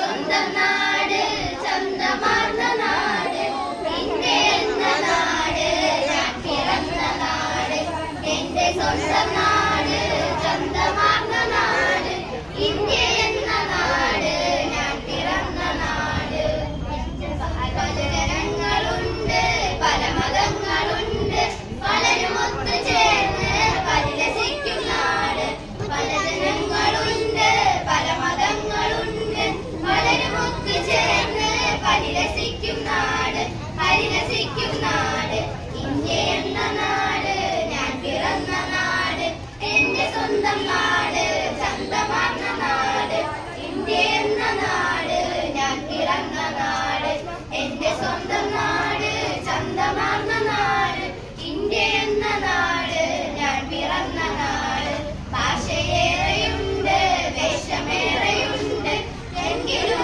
സ്വന്തം നാട് ചന്തമാർന്ന നാട് ഇന്ത്യ എന്ന നാട് ഞാൻ പിറന്ന നാട് എന്റെ സ്വന്തം നാട് ചന്തമാർന്ന നാട് ഇന്ത്യ എന്ന നാട് ഞാൻ പിറന്ന നാട് പല ജനങ്ങളുണ്ട് പല മതങ്ങളുണ്ട് പലരും ഒത്തുചേർന്ന് പരിരസിക്കും നാട് പല ജനങ്ങളുണ്ട് പല മതങ്ങളുണ്ട് പലരും ഒത്തുചേർന്ന് പരിരസിക്കും നാട് ഇന്ത്യ എന്ന നാട് ഞാൻ പിറന്ന നാട് എന്റെ സ്വന്തം നാട് ചന്തമാർന്ന നാട് ഇന്ത്യ എന്ന നാട് ഞാൻ പിറന്ന നാട് എന്റെ സ്വന്തം നാട് ചന്തമാർന്ന നാട് ഇന്ത്യ എന്ന നാട് ഞാൻ പിറന്ന നാട് ഭാഷയേറെയുണ്ട് വേഷമേറെയുണ്ട് എങ്കിലും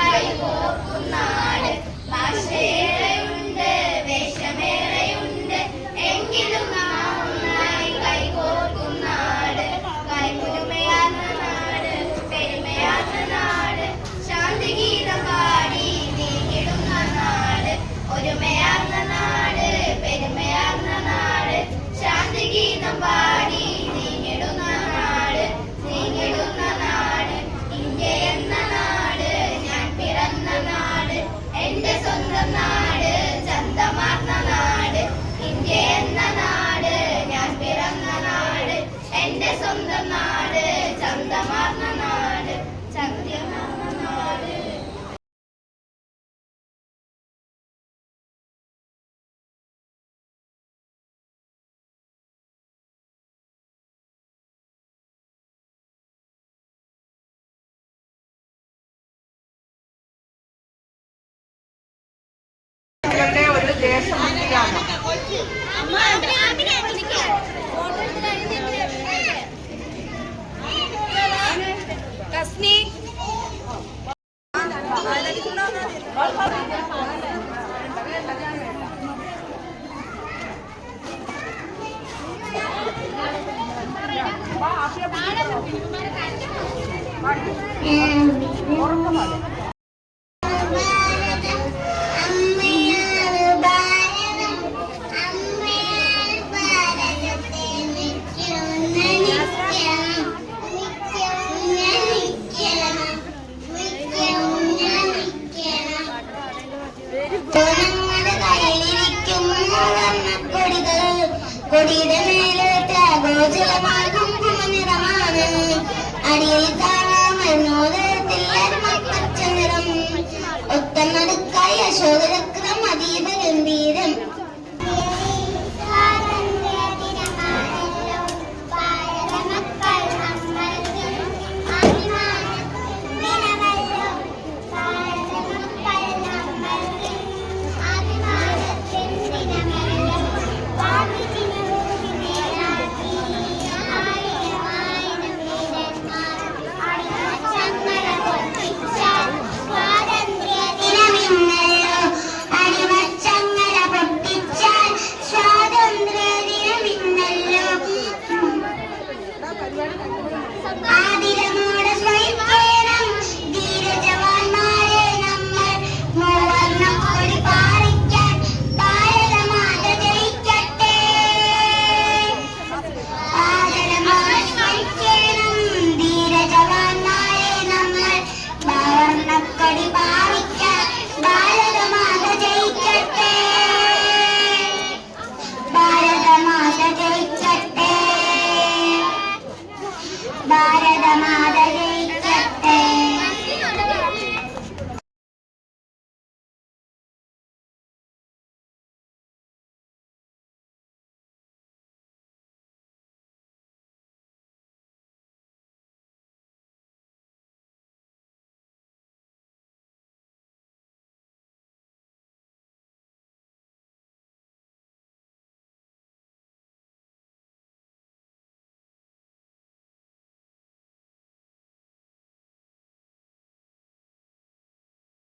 കൈകോർക്കും നാട് ഭാഷയേറെയുണ്ട് വേഷമേറെയുണ്ട് എങ്കിലും നന്നായി കൈകോർക്കും നാട് കൈപുരുമയാർന്ന നാട് പെരുമയാർന്ന നാട് ശാന്തിഗീതം പാടി നീങ്ങിടുന്ന നാട് ഒരുമയാർന്ന നാട് പെരുമയാർന്ന നാട് ശാന്തിഗീതം പാടി നീങ്ങിടുന്ന നാട് ഇന്ത്യ എന്ന നാട് ഞാൻ പിറന്ന നാട് എന്റെ സ്വന്തം നാട് ചന്തമാർന്ന നാട് ഇന്ത്യ എന്ന നാട് ഞാൻ പിറന്ന നാട് എന്റെ സ്വന്തം നാട് ചന്തമാർന്ന നാട് ചന്തമാർന്ന നാട് ഒരു ദേശഭക്തിയാണ്. കൊടിയുടെ മേലോട്ട് ഗോചരമാർഗം നിറമാണ് അടിയിൽ കാണാമെന്നോദരത്തിൽ പച്ച നിറം ഒത്തനടുക്കായി അശോകചക്രം അതീവ ഗംഭീരം ഭാരതമാ